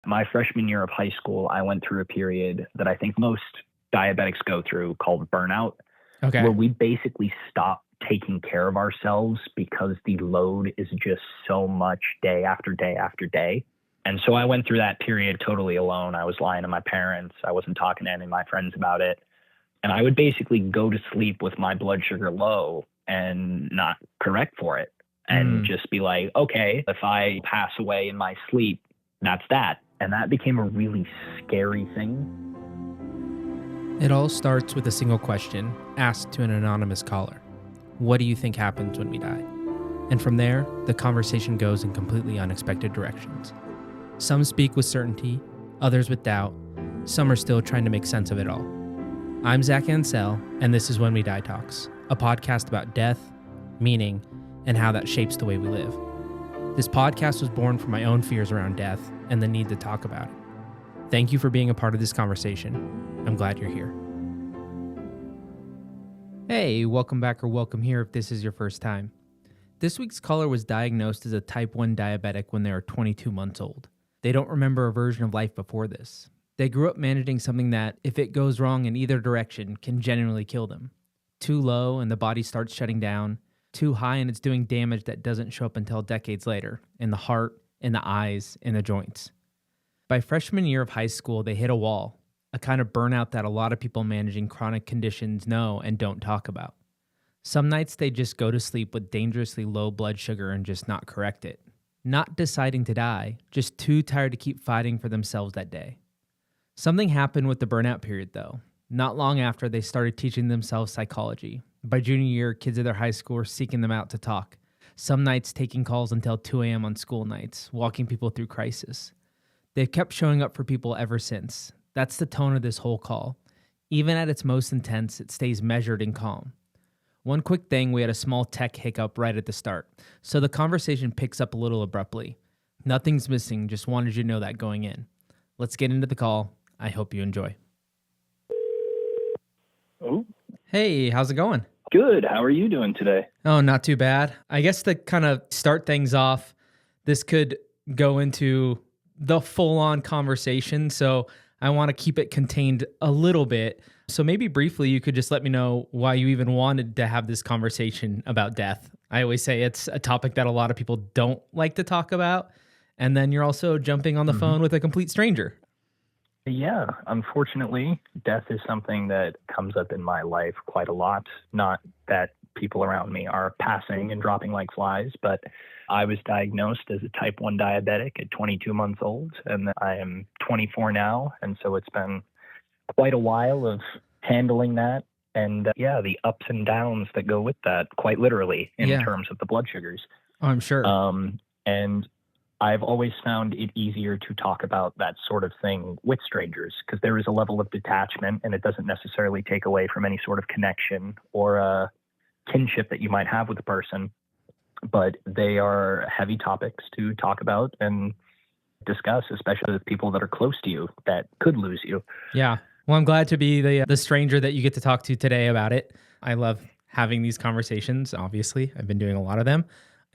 My freshman year of high school, I went through a period that I think most diabetics go through called burnout, Okay. where we basically stop taking care of ourselves because the load is just so much day after day after day. And so I went through that period totally alone. I was lying to my parents. I wasn't talking to any of my friends about it. And I would basically go to sleep with my blood sugar low and not correct for it and just be like, okay, if I pass away in my sleep, that's that. And that became a really scary thing. It all starts with a single question asked to an anonymous caller. What do you think happens when we die? And from there, the conversation goes in completely unexpected directions. Some speak with certainty, others with doubt. Some are still trying to make sense of it all. I'm Zach Ansell, and this is When We Die Talks, a podcast about death, meaning, and how that shapes the way we live. This podcast was born from my own fears around death and the need to talk about it. Thank you for being a part of this conversation. I'm glad you're here. Hey, welcome back or welcome here if this is your first time. This week's caller was diagnosed as a type 1 diabetic when they were 22 months old. They don't remember a version of life before this. They grew up managing something that, if it goes wrong in either direction, can genuinely kill them. Too low and the body starts shutting down. Too high and it's doing damage that doesn't show up until decades later, in the heart, in the eyes, in the joints. By freshman year of high school, they hit a wall, a kind of burnout that a lot of people managing chronic conditions know and don't talk about. Some nights they just go to sleep with dangerously low blood sugar and just not correct it. Not deciding to die, just too tired to keep fighting for themselves that day. Something happened with the burnout period, though. Not long after, they started teaching themselves psychology. By junior year, kids at their high school were seeking them out to talk. Some nights taking calls until 2 a.m. on school nights, walking people through crisis. They've kept showing up for people ever since. That's the tone of this whole call. Even at its most intense, it stays measured and calm. One quick thing, we had a small tech hiccup right at the start, so the conversation picks up a little abruptly. Nothing's missing, just wanted you to know that going in. Let's get into the call. I hope you enjoy. Oh, Hey, how's it going? good. How are you doing today? Oh, not too bad. I guess to kind of start things off, this could go into the full-on conversation, so I want to keep it contained a little bit. So maybe briefly, you could just let me know why you even wanted to have this conversation about death. I always say it's a topic that a lot of people don't like to talk about, and then you're also jumping on the phone with a complete stranger. Yeah, unfortunately, death is something that comes up in my life quite a lot. Not that people around me are passing and dropping like flies, but I was diagnosed as a type 1 diabetic at 22 months old, and I am 24 now. And so it's been quite a while of handling that. And the ups and downs that go with that, quite literally, in terms of the blood sugars. Oh, I'm sure. And I've always found it easier to talk about that sort of thing with strangers because there is a level of detachment and it doesn't necessarily take away from any sort of connection or kinship that you might have with a person. But they are heavy topics to talk about and discuss, especially with people that are close to you that could lose you. Yeah. Well, I'm glad to be the stranger that you get to talk to today about it. I love having these conversations, obviously. I've been doing a lot of them.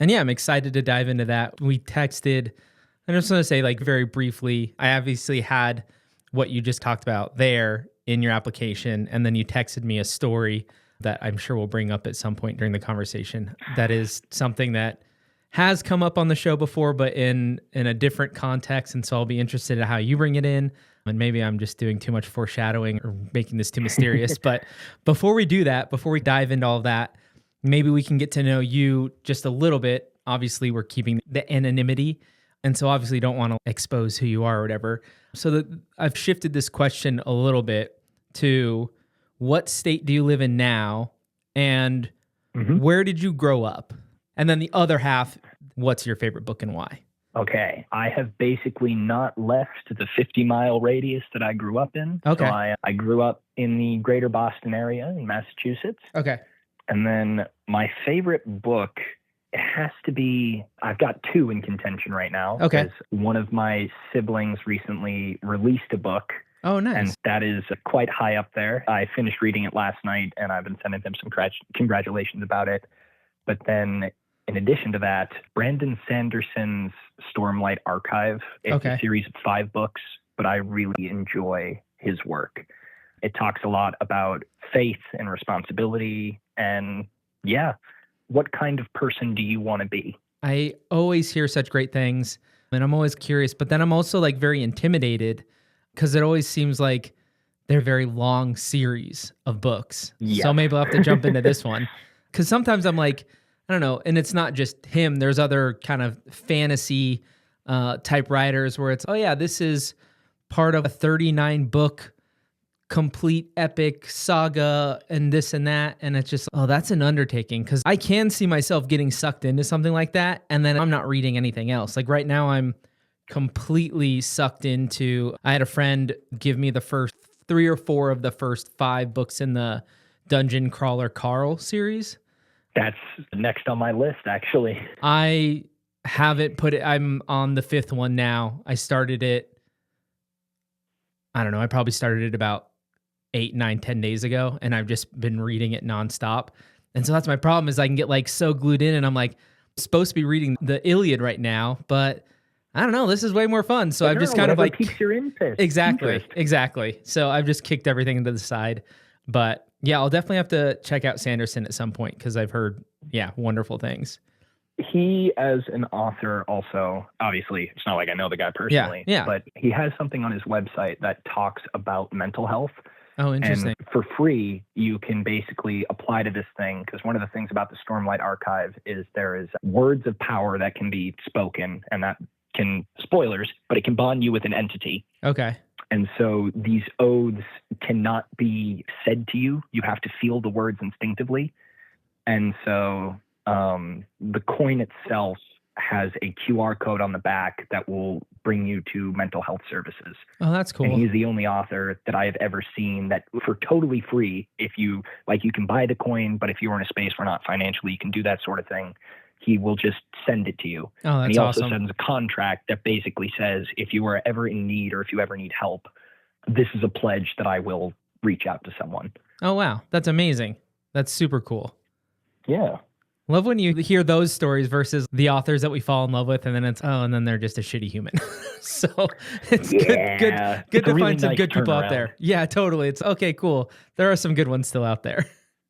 And yeah, I'm excited to dive into that. We texted, I just want to say very briefly, I obviously had what you just talked about there in your application. And then you texted me a story that I'm sure we'll bring up at some point during the conversation. That is something that has come up on the show before, but in a different context. And so I'll be interested in how you bring it in. And maybe I'm just doing too much foreshadowing or making this too mysterious. But before we do that, before we dive into all of that, maybe we can get to know you just a little bit. Obviously, we're keeping the anonymity. And so obviously don't want to expose who you are or whatever. So I've shifted this question a little bit to what state do you live in now? And where did you grow up? And then the other half, what's your favorite book and why? Okay. I have basically not left the 50-mile radius that I grew up in. Okay. So I grew up in the greater Boston area in Massachusetts. Okay. And then my favorite book, it has to be, I've got two in contention right now. Okay. Because one of my siblings recently released a book. Oh, nice. And that is quite high up there. I finished reading it last night, and I've been sending them some congratulations about it. But then in addition to that, Brandon Sanderson's Stormlight Archive. It's a series of 5 books, but I really enjoy his work. It talks a lot about faith and responsibility and, what kind of person do you want to be? I always hear such great things, and I'm always curious, but then I'm also like very intimidated because it always seems like they're very long series of books. Yes. So maybe I'll have to jump into this one because sometimes I'm like, I don't know, and it's not just him. There's other kind of fantasy type writers where it's, this is part of a 39 book complete epic saga and this and that. And it's just, that's an undertaking because I can see myself getting sucked into something like that. And then I'm not reading anything else. Like right now I'm completely sucked into, I had a friend give me the first 3 or 4 of the first 5 books in the Dungeon Crawler Carl series. That's next on my list, actually. I haven't put it, I'm on the 5th one now. I started it, I don't know, I probably started it about 8, 9, 10 days ago, and I've just been reading it nonstop. And so that's my problem is I can get like so glued in and I'm like supposed to be reading the Iliad right now, but I don't know, this is way more fun. So I've just kind of like piques your interest. Exactly. So I've just kicked everything into the side. But yeah, I'll definitely have to check out Sanderson at some point because I've heard, wonderful things. He, as an author, also, obviously, it's not like I know the guy personally, but he has something on his website that talks about mental health. Oh, interesting. And for free, you can basically apply to this thing because one of the things about the Stormlight Archive is there is words of power that can be spoken, and that can, spoilers, but it can bond you with an entity. Okay. And so these oaths cannot be said to you. You have to feel the words instinctively. And so the coin itself has a QR code on the back that will bring you to mental health services. Oh, that's cool. And he's the only author that I have ever seen that for totally free, if you like, you can buy the coin, but if you're in a space where not financially, you can do that sort of thing. He will just send it to you. Oh, that's and he also awesome. sends a contract that basically says, if you are ever in need or if you ever need help, this is a pledge that I will reach out to someone. Oh, wow. That's amazing. That's super cool. Yeah. Love when you hear those stories versus the authors that we fall in love with, and then it's, and then they're just a shitty human. So it's good to really find some nice good people out turnaround. there. Yeah, totally. It's okay, cool. There are some good ones still out there.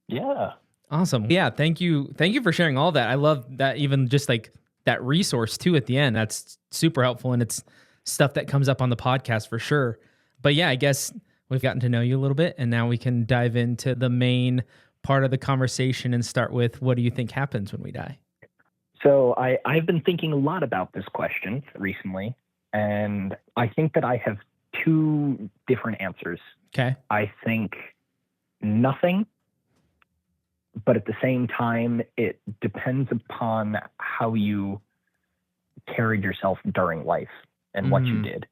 Yeah. Awesome. Yeah, thank you. Thank you for sharing all that. I love that, even just like that resource too at the end. That's super helpful, and it's stuff that comes up on the podcast for sure. But yeah, I guess we've gotten to know you a little bit, and now we can dive into the main part of the conversation and start with, what do you think happens when we die? So I've been thinking a lot about this question recently, and I think that I have 2 different answers. Okay. I think nothing, but at the same time, it depends upon how you carried yourself during life and what you did.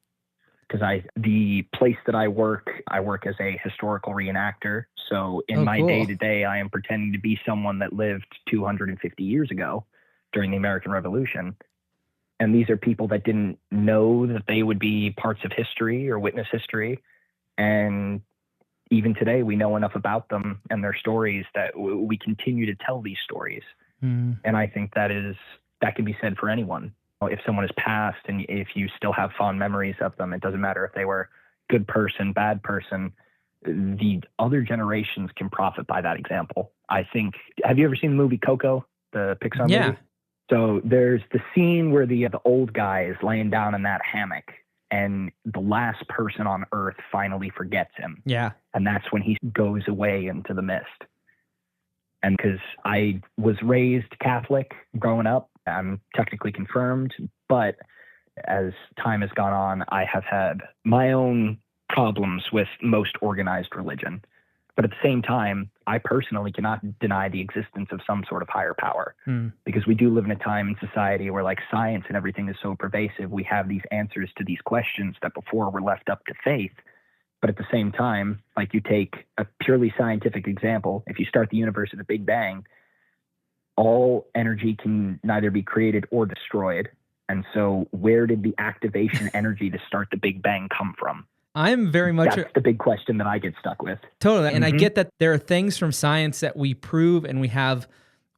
Because the place that I work as a historical reenactor. So in my day-to-day, I am pretending to be someone that lived 250 years ago during the American Revolution. And these are people that didn't know that they would be parts of history or witness history. And even today, we know enough about them and their stories that we continue to tell these stories. And I think that can be said for anyone. If someone has passed and if you still have fond memories of them, it doesn't matter if they were good person, bad person, the other generations can profit by that example. I think, have you ever seen the movie Coco, the Pixar movie? So there's the scene where the old guy is laying down in that hammock and the last person on earth finally forgets him. Yeah. And that's when he goes away into the mist. And because I was raised Catholic growing up, I'm technically confirmed, but as time has gone on, I have had my own problems with most organized religion. But at the same time, I personally cannot deny the existence of some sort of higher power because we do live in a time in society where like science and everything is so pervasive. We have these answers to these questions that before were left up to faith. But at the same time, like you take a purely scientific example, if you start the universe at the Big Bang, all energy can neither be created or destroyed. And so where did the activation energy to start the Big Bang come from? I'm very much... That's the big question that I get stuck with. Totally. And I get that there are things from science that we prove and we have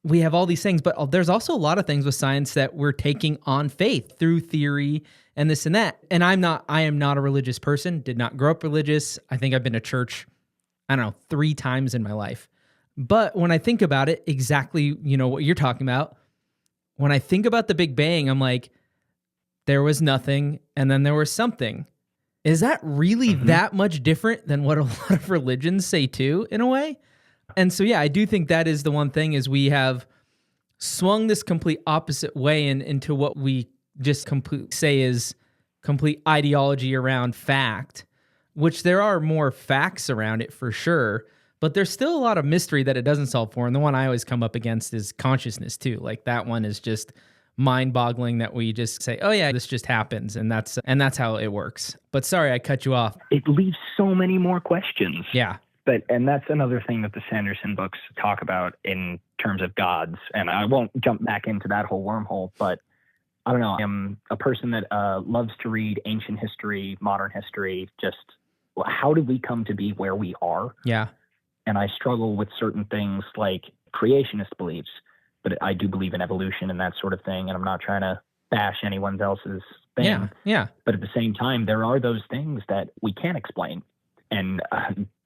we have all these things, but there's also a lot of things with science that we're taking on faith through theory and this and that. And I am not a religious person, did not grow up religious. I think I've been to church, I don't know, 3 times in my life. But when I think about it, exactly, what you're talking about, when I think about the Big Bang, I'm like, there was nothing and then there was something. Is that really that much different than what a lot of religions say too, in a way? And so, yeah, I do think that is the one thing is we have swung this complete opposite way into what we just say is complete ideology around fact, which there are more facts around it for sure, but there's still a lot of mystery that it doesn't solve for. And the one I always come up against is consciousness too. Like that one is just mind-boggling that we just say, oh yeah, this just happens. And that's how it works. But sorry, I cut you off. It leaves so many more questions. Yeah. And that's another thing that the Sanderson books talk about in terms of gods. And I won't jump back into that whole wormhole, but I don't know. I'm a person that loves to read ancient history, modern history, just how did we come to be where we are? Yeah. And I struggle with certain things like creationist beliefs, but I do believe in evolution and that sort of thing. And I'm not trying to bash anyone else's thing. Yeah. Yeah. But at the same time, there are those things that we can't explain. And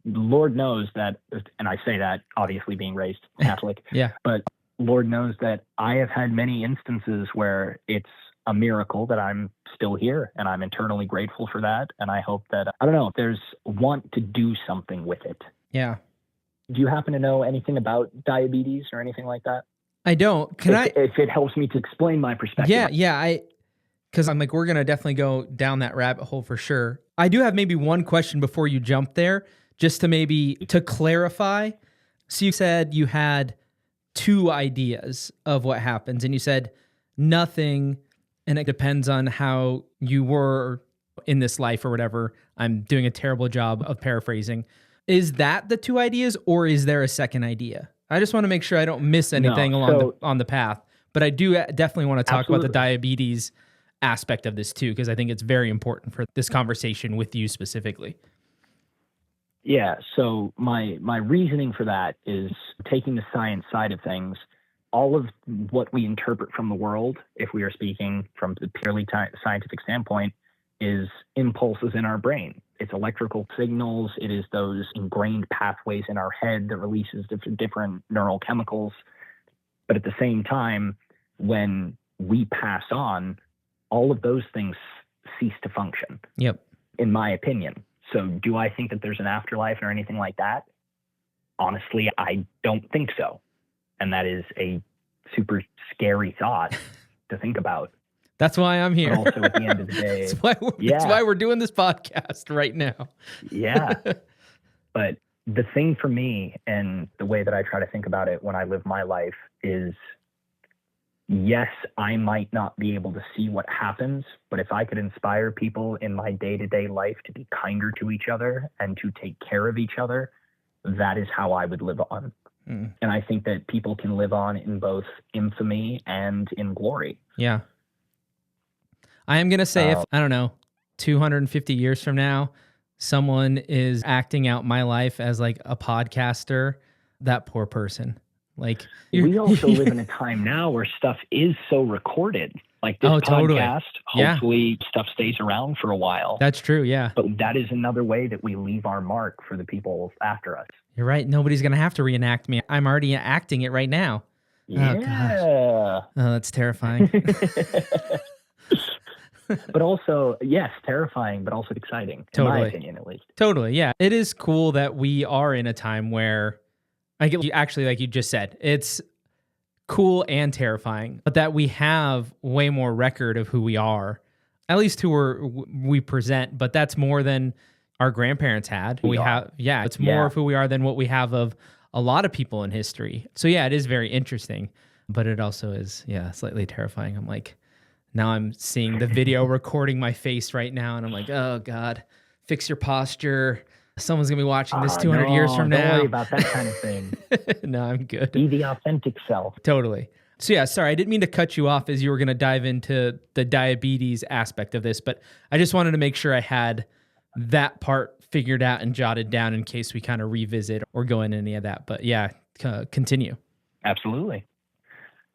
Lord knows that, and I say that obviously being raised Catholic, yeah. But Lord knows that I have had many instances where it's a miracle that I'm still here, and I'm eternally grateful for that. And I hope that, I don't know, there's want to do something with it. Yeah. Do you happen to know anything about diabetes or anything like that? I don't. If it helps me to explain my perspective. Yeah. Because I'm like, we're going to definitely go down that rabbit hole for sure. I do have maybe one question before you jump there, just to clarify. So you said you had 2 ideas of what happens, and you said nothing, and it depends on how you were in this life or whatever. I'm doing a terrible job of paraphrasing. Is that the 2 ideas, or is there a second idea? I just want to make sure I don't miss anything on the path. But I do definitely want to talk about the diabetes aspect of this too, because I think it's very important for this conversation with you specifically. Yeah, so my reasoning for that is taking the science side of things. All of what we interpret from the world, if we are speaking from the purely scientific standpoint, is impulses in our brain. It's electrical signals. It is those ingrained pathways in our head that releases different neural chemicals. But at the same time, when we pass on, all of those things cease to function. Yep. In my opinion. So do I think that there's an afterlife or anything like that? Honestly, I don't think so. And that is a super scary thought to think about. That's why I'm here. But also at the end of the day. That's why we're doing this podcast right now. Yeah. But the thing for me and the way that I try to think about it when I live my life is, yes, I might not be able to see what happens, but if I could inspire people in my day-to-day life to be kinder to each other and to take care of each other, that is how I would live on. And I think that people can live on in both infamy and in glory. Yeah. I am going to say if, I don't know, 250 years from now, someone is acting out my life as like a podcaster, that poor person. Like we also live in a time now where stuff is so recorded. Like this podcast, hopefully stuff stays around for a while. That's true, yeah. But that is another way that we leave our mark for the people after us. You're right. Nobody's going to have to reenact me. I'm already acting it right now. Yeah. Oh, gosh. Oh, that's terrifying. But also, yes, terrifying, but also exciting, in my opinion, at least. Totally, yeah. It is cool that we are in a time where, actually, like you just said, it's cool and terrifying, but that we have way more record of who we are, at least who we present, but that's more than our grandparents had. It's more of who we are than what we have of a lot of people in history. So yeah, it is very interesting, but it also is, slightly terrifying. I'm like, now I'm seeing the video recording my face right now, and I'm like, oh God, fix your posture. Someone's going to be watching this 200 years from now. Don't worry about that kind of thing. No, I'm good. Be the authentic self. Totally. So yeah, sorry, I didn't mean to cut you off as you were going to dive into the diabetes aspect of this, but I just wanted to make sure I had that part figured out and jotted down in case we kind of revisit or go into any of that. But yeah, continue. Absolutely.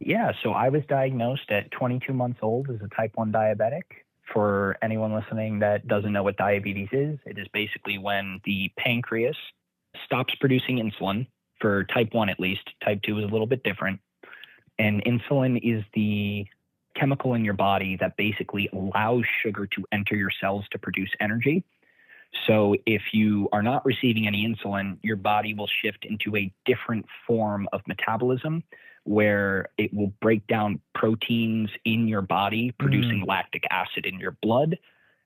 Yeah, so I was diagnosed at 22 months old as a type 1 diabetic. For anyone listening that doesn't know what diabetes is, it is basically when the pancreas stops producing insulin, for type 1 at least. Type 2 is a little bit different. And insulin is the chemical in your body that basically allows sugar to enter your cells to produce energy. So if you are not receiving any insulin, your body will shift into a different form of metabolism where it will break down proteins in your body, producing lactic acid in your blood.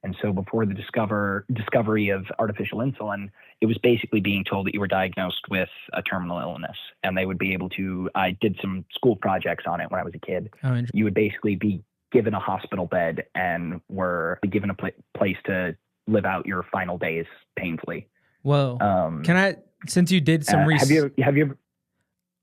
And so before the discovery of artificial insulin, it was basically being told that you were diagnosed with a terminal illness. And they would be able to, I did some school projects on it when I was a kid. You would basically be given a hospital bed and were given a place to live out your final days painfully. Whoa. Can I, since you did some research, have you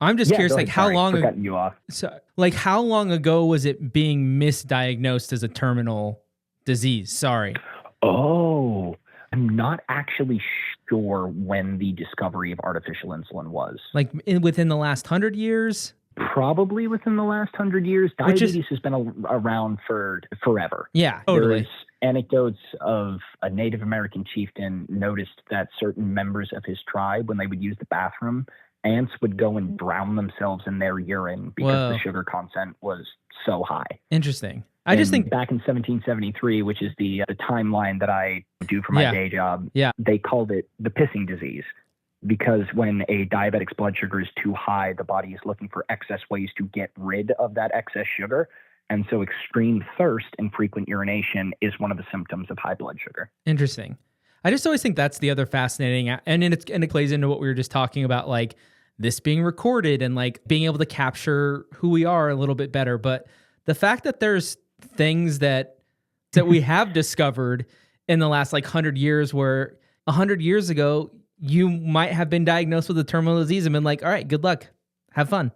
I'm just curious, like how long ago, you off. So, like how long ago was it being misdiagnosed as a terminal disease? Sorry. Oh, I'm not actually sure when the discovery of artificial insulin was. Like within the last 100 years? Probably within the last 100 years. Diabetes has been around for forever. Yeah, totally. There's anecdotes of a Native American chieftain noticed that certain members of his tribe, when they would use the bathroom, ants would go and drown themselves in their urine because the sugar content was so high. Interesting. I just think back in 1773, which is the timeline that I do for my day job, they called it the pissing disease. Because when a diabetic's blood sugar is too high, the body is looking for excess ways to get rid of that excess sugar. And so extreme thirst and frequent urination is one of the symptoms of high blood sugar. Interesting. I just always think that's the other fascinating, and it plays into what we were just talking about, like this being recorded and like being able to capture who we are a little bit better. But the fact that there's things that we have discovered in the last like 100 years, where 100 years ago, you might have been diagnosed with a terminal disease and been like, all right, good luck, have fun,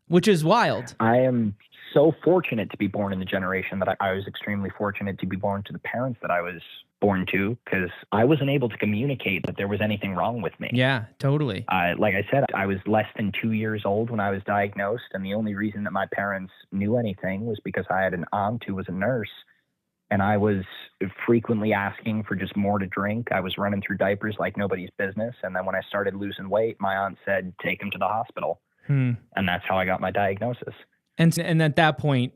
which is wild. I am so fortunate to be born in the generation that I was extremely fortunate to be born to the parents that I was born to, because I wasn't able to communicate that there was anything wrong with me. Yeah, totally. Like I said, I was less than 2 years old when I was diagnosed. And the only reason that my parents knew anything was because I had an aunt who was a nurse. And I was frequently asking for just more to drink. I was running through diapers like nobody's business. And then when I started losing weight, my aunt said, take him to the hospital. And that's how I got my diagnosis. And at that point,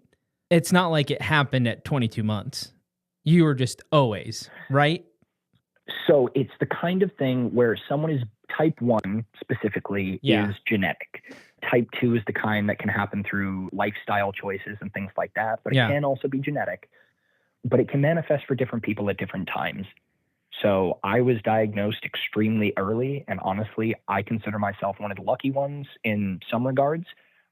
it's not like it happened at 22 months. You were just always, right? So it's the kind of thing where someone is type 1 specifically is genetic. Type 2 is the kind that can happen through lifestyle choices and things like that. But it can also be genetic. But it can manifest for different people at different times. So I was diagnosed extremely early. And honestly, I consider myself one of the lucky ones in some regards,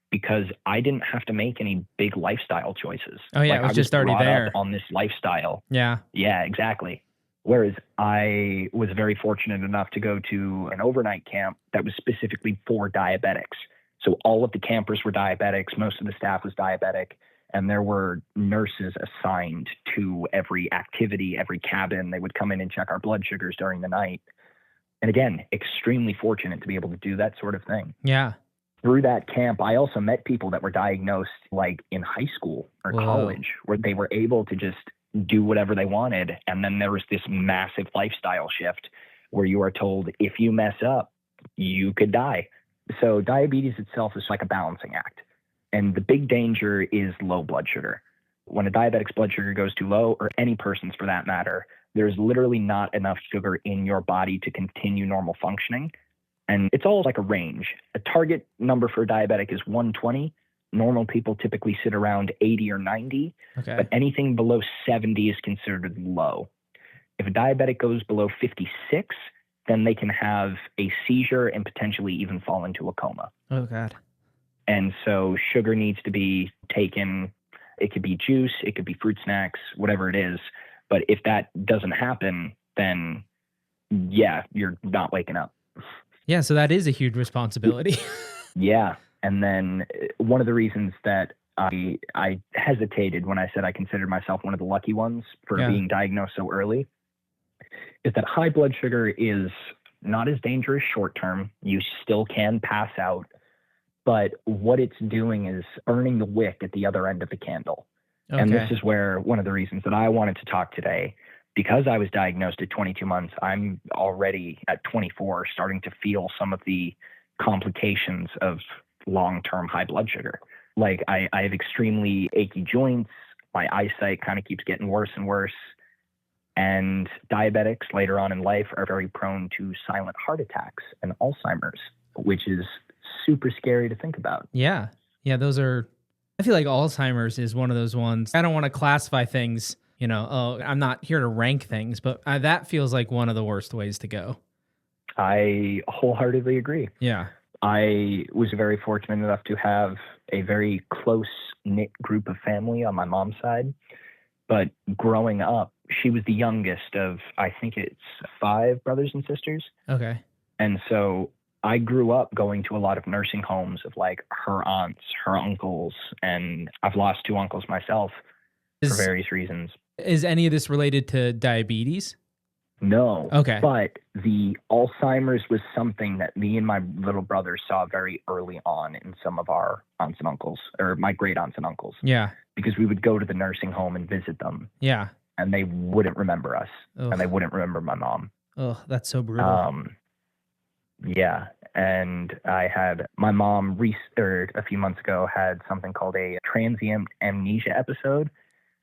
because I didn't have to make any big lifestyle choices. Oh yeah, like, it was just already there on this lifestyle. Yeah, exactly. Whereas I was very fortunate enough to go to an overnight camp that was specifically for diabetics. So all of the campers were diabetics. Most of the staff was diabetic. And there were nurses assigned to every activity, every cabin. They would come in and check our blood sugars during the night. And again, extremely fortunate to be able to do that sort of thing. Yeah. Through that camp, I also met people that were diagnosed like in high school or college, where they were able to just do whatever they wanted. And then there was this massive lifestyle shift where you are told, if you mess up, you could die. So diabetes itself is like a balancing act. And the big danger is low blood sugar. When a diabetic's blood sugar goes too low, or any person's for that matter, there's literally not enough sugar in your body to continue normal functioning. And it's all like a range. A target number for a diabetic is 120. Normal people typically sit around 80 or 90. But anything below 70 is considered low. If a diabetic goes below 56, then they can have a seizure and potentially even fall into a coma. Oh, God. And so sugar needs to be taken. It could be juice, it could be fruit snacks, whatever it is. But if that doesn't happen, then you're not waking up. Yeah, so that is a huge responsibility. Yeah. And then one of the reasons that I hesitated when I said I considered myself one of the lucky ones for being diagnosed so early is that high blood sugar is not as dangerous short term. You still can pass out. but what it's doing is burning the wick at the other end of the candle. Okay. And this is where one of the reasons that I wanted to talk today, because I was diagnosed at 22 months, I'm already at 24 starting to feel some of the complications of long-term high blood sugar. Like I have extremely achy joints. My eyesight kind of keeps getting worse and worse. And diabetics later on in life are very prone to silent heart attacks and Alzheimer's, which is super scary to think about. Yeah. Yeah, those are, I feel like Alzheimer's is one of those ones. I don't want to classify things, I'm not here to rank things, but that feels like one of the worst ways to go. I wholeheartedly agree. Yeah. I was very fortunate enough to have a very close-knit group of family on my mom's side. But growing up, she was the youngest of, I think it's 5 brothers and sisters. Okay. And so I grew up going to a lot of nursing homes of like her aunts, her uncles, and I've lost 2 uncles myself for various reasons. Is any of this related to diabetes? No. Okay. But the Alzheimer's was something that me and my little brother saw very early on in some of our aunts and uncles, or my great aunts and uncles. Yeah. Because we would go to the nursing home and visit them. Yeah. And they wouldn't remember us. Ugh. And they wouldn't remember my mom. Oh, that's so brutal. Yeah. And I had my mom a few months ago had something called a transient amnesia episode.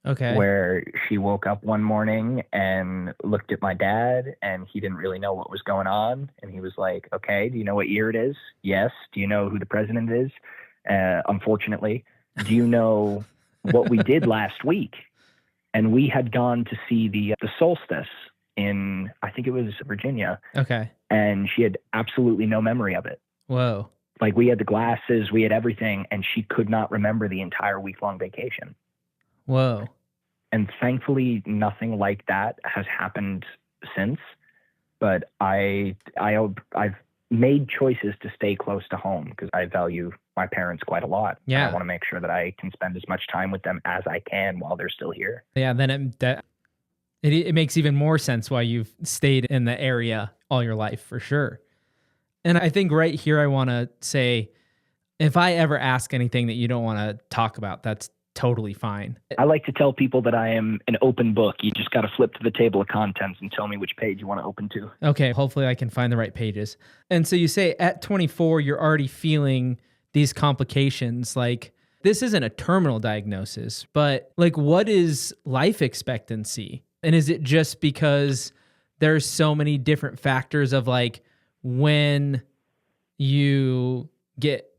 Okay. Where she woke up one morning and looked at my dad and he didn't really know what was going on. And he was like, okay, do you know what year it is? Yes. Do you know who the president is? Unfortunately. Do you know what we did last week? And we had gone to see the solstice in, I think it was Virginia. Okay. And she had absolutely no memory of it. Whoa. Like we had the glasses, we had everything, and she could not remember the entire week-long vacation. Whoa. And thankfully, nothing like that has happened since. But I've made choices to stay close to home because I value my parents quite a lot. Yeah. And I want to make sure that I can spend as much time with them as I can while they're still here. Yeah, then it makes even more sense why you've stayed in the area all your life, for sure. And I think right here I want to say, if I ever ask anything that you don't want to talk about, that's totally fine. I like to tell people that I am an open book. You just got to flip to the table of contents and tell me which page you want to open to. Okay, hopefully I can find the right pages. And so you say at 24, you're already feeling these complications. Like, this isn't a terminal diagnosis, but like, what is life expectancy? And is it just because there's so many different factors of like when you get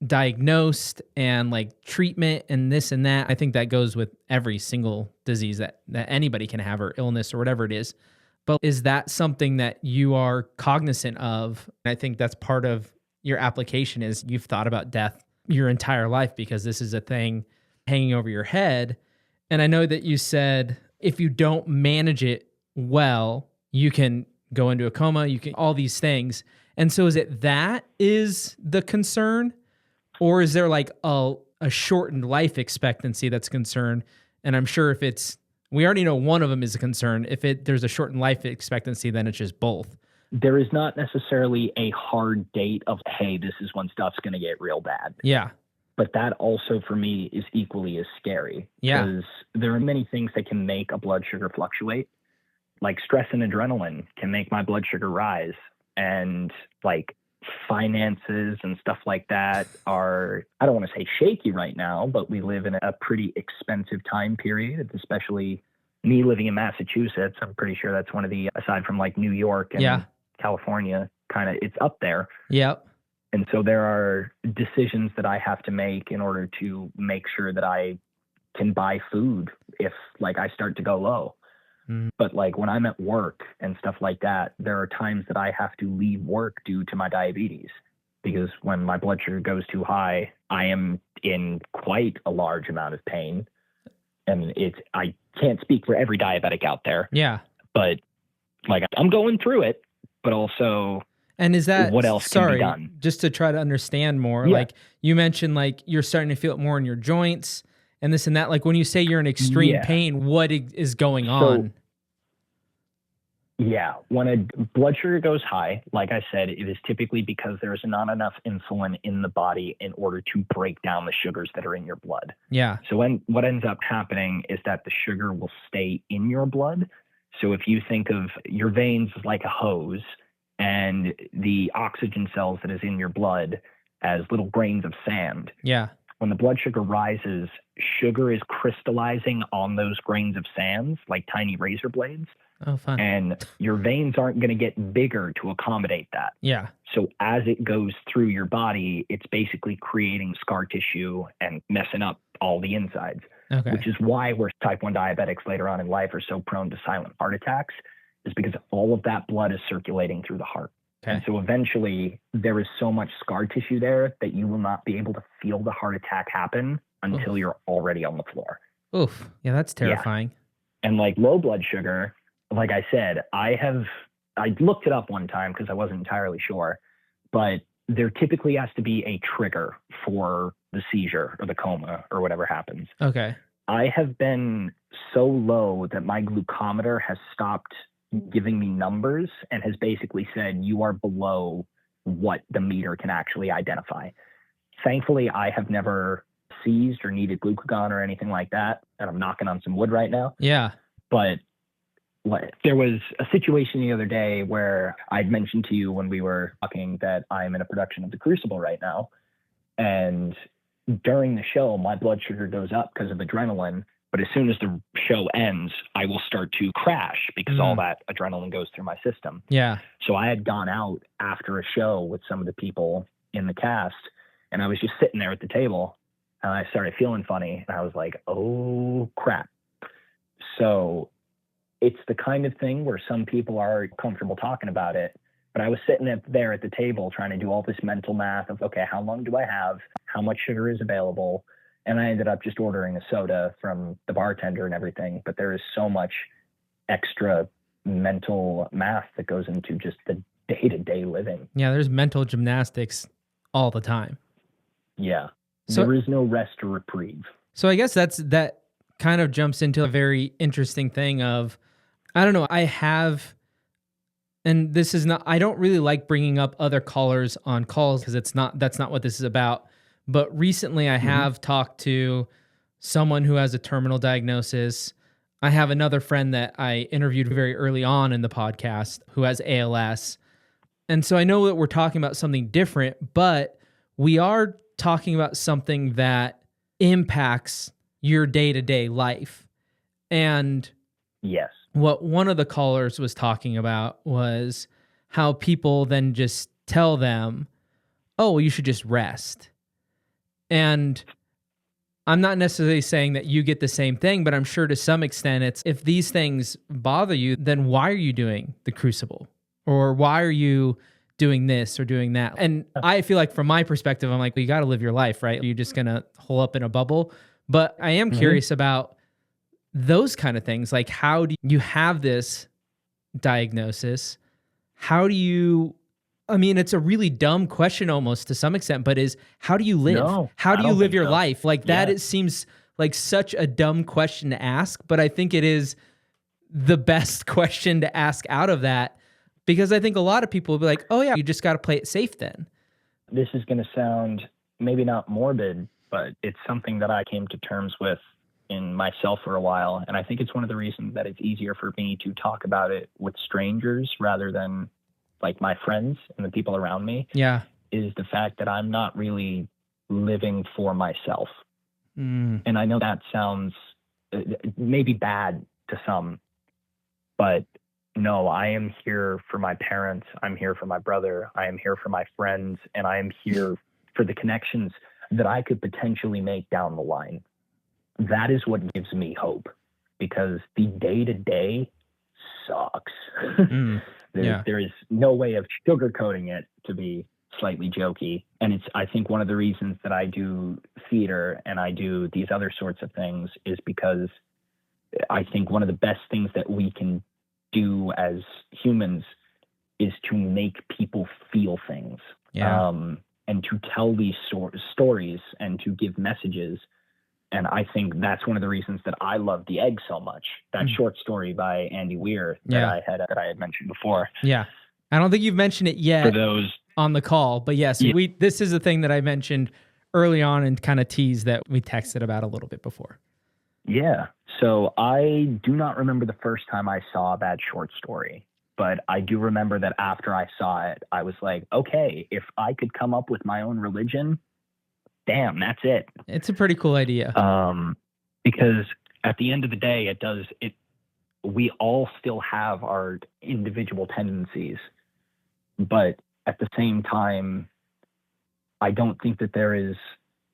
diagnosed and like treatment and this and that? I think that goes with every single disease that anybody can have, or illness or whatever it is. But is that something that you are cognizant of? I think that's part of your application, is you've thought about death your entire life because this is a thing hanging over your head. And I know that you said if you don't manage it well, you can go into a coma, you can all these things. And so is it that is the concern? Or is there like a shortened life expectancy that's a concern? And I'm sure we already know one of them is a concern. If there's a shortened life expectancy, then it's just both. There is not necessarily a hard date of, hey, this is when stuff's going to get real bad. Yeah. But that also for me is equally as scary. Yeah. Because there are many things that can make a blood sugar fluctuate. Like stress and adrenaline can make my blood sugar rise. And like finances and stuff like that are, I don't want to say shaky right now, but we live in a pretty expensive time period, especially me living in Massachusetts. I'm pretty sure that's one of the, aside from like New York and California, kind of it's up there. Yep. And so there are decisions that I have to make in order to make sure that I can buy food if like I start to go low. But like when I'm at work and stuff like that, there are times that I have to leave work due to my diabetes, because when my blood sugar goes too high, I am in quite a large amount of pain. And I can't speak for every diabetic out there. Yeah. But like I'm going through it, but also, and is that what else can be done? Just to try to understand more, like you mentioned, like you're starting to feel it more in your joints and this and that. Like when you say you're in extreme pain, what is going on? Yeah, when a blood sugar goes high, like I said, it is typically because there's not enough insulin in the body in order to break down the sugars that are in your blood. Yeah. So what ends up happening is that the sugar will stay in your blood. So if you think of your veins as like a hose and the oxygen cells that is in your blood as little grains of sand, Yeah. when the blood sugar rises, sugar is crystallizing on those grains of sands like tiny razor blades. Oh, fun. And your veins aren't going to get bigger to accommodate that. Yeah. So as it goes through your body, it's basically creating scar tissue and messing up all the insides, Okay. which is why we're type 1 diabetics later on in life are so prone to silent heart attacks, is because all of that blood is circulating through the heart. Okay. And so eventually there is so much scar tissue there that you will not be able to feel the heart attack happen until you're already on the floor. Oof. Yeah, that's terrifying. Yeah. And like low blood sugar, like I said, I looked it up one time because I wasn't entirely sure, but there typically has to be a trigger for the seizure or the coma or whatever happens. Okay. I have been so low that my glucometer has stopped giving me numbers and has basically said you are below what the meter can actually identify. Thankfully, I have never seized or needed glucagon or anything like that, and I'm knocking on some wood right now. Yeah. But there was a situation the other day where I'd mentioned to you when we were talking that I'm in a production of The Crucible right now. And during the show, my blood sugar goes up because of adrenaline. But as soon as the show ends, I will start to crash because all that adrenaline goes through my system. Yeah. So I had gone out after a show with some of the people in the cast, and I was just sitting there at the table, and I started feeling funny. And I was like, oh, crap. So it's the kind of thing where some people are comfortable talking about it, but I was sitting there at the table trying to do all this mental math of, okay, how long do I have? How much sugar is available? And I ended up just ordering a soda from the bartender and everything. But there is so much extra mental math that goes into just the day-to-day living. Yeah, there's mental gymnastics all the time. Yeah. So, there is no rest or reprieve. So I guess that kind of jumps into a very interesting thing of, I don't know, I have, and this is not, I don't really like bringing up other callers on calls because that's not what this is about. But recently I have talked to someone who has a terminal diagnosis. I have another friend that I interviewed very early on in the podcast who has ALS. And so I know that we're talking about something different, but we are talking about something that impacts your day-to-day life. And yes, what one of the callers was talking about was how people then just tell them, oh, well, you should just rest. And I'm not necessarily saying that you get the same thing, but I'm sure to some extent it's, if these things bother you, then why are you doing the Crucible? Or why are you doing this or doing that? And I feel like from my perspective, I'm like, well, you got to live your life, right? You're just going to hole up in a bubble. But I am curious about those kind of things. Like, how do you have this diagnosis? How do you, I mean, it's a really dumb question almost to some extent, but how do you live? No, how do you live your life? Like that, Yeah. it seems like such a dumb question to ask, but I think it is the best question to ask out of that, because I think a lot of people will be like, oh yeah, you just got to play it safe then. This is going to sound maybe not morbid, but it's something that I came to terms with in myself for a while. And I think it's one of the reasons that it's easier for me to talk about it with strangers rather than like my friends and the people around me. Yeah. Is the fact that I'm not really living for myself. And I know that sounds maybe bad to some, but no, I am here for my parents. I'm here for my brother. I am here for my friends. And I am here for the connections that I could potentially make down the line. That is what gives me hope, because the day-to-day sucks. There is no way of sugarcoating it, to be slightly jokey. And it's, I think, one of the reasons that I do theater and I do these other sorts of things is because I think one of the best things that we can do as humans is to make people feel things. And to tell these stories and to give messages. And I think that's one of the reasons that I love The Egg so much. That short story by Andy Weir that I had mentioned before. Yeah. I don't think you've mentioned it yet For those on the call, but yes, this is a thing that I mentioned early on and kind of teased that we texted about a little bit before. Yeah. So I do not remember the first time I saw that short story, but I do remember that after I saw it, I was like, okay, if I could come up with my own religion, damn, that's it. It's a pretty cool idea. Because at the end of the day, we all still have our individual tendencies, but at the same time, I don't think that there is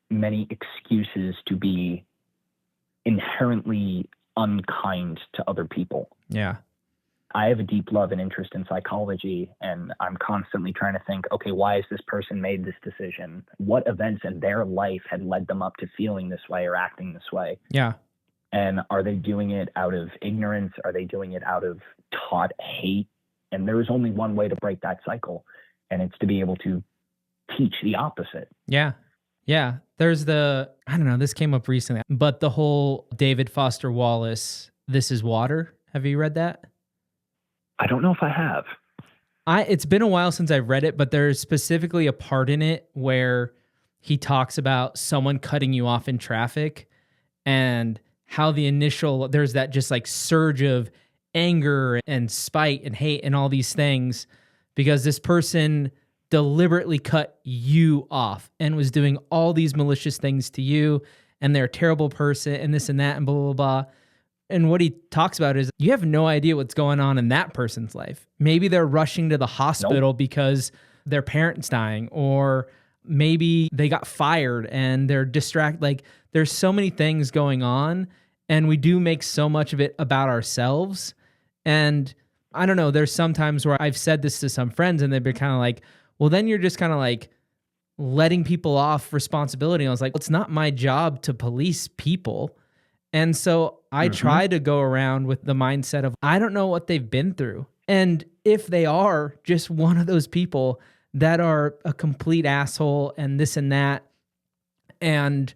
many excuses to be inherently unkind to other people. Yeah. I have a deep love and interest in psychology, and I'm constantly trying to think, okay, why has this person made this decision? What events in their life had led them up to feeling this way or acting this way? Yeah. And are they doing it out of ignorance? Are they doing it out of taught hate? And there is only one way to break that cycle, and it's to be able to teach the opposite. Yeah. Yeah. There's I don't know, this came up recently, but the whole David Foster Wallace, This Is Water. Have you read that? I don't know if I have. It's been a while since I've read it, but there's specifically a part in it where he talks about someone cutting you off in traffic and how there's that just like surge of anger and spite and hate and all these things because this person deliberately cut you off and was doing all these malicious things to you and they're a terrible person and this and that and blah, blah, blah. And what he talks about is you have no idea what's going on in that person's life. Maybe they're rushing to the hospital because their parent's dying, or maybe they got fired and they're distracted. Like there's so many things going on, and we do make so much of it about ourselves. And I don't know, there's some times where I've said this to some friends and they've been kind of like, well, then you're just kind of like letting people off responsibility. And I was like, well, it's not my job to police people. And so I try to go around with the mindset of, I don't know what they've been through. And if they are just one of those people that are a complete asshole and this and that and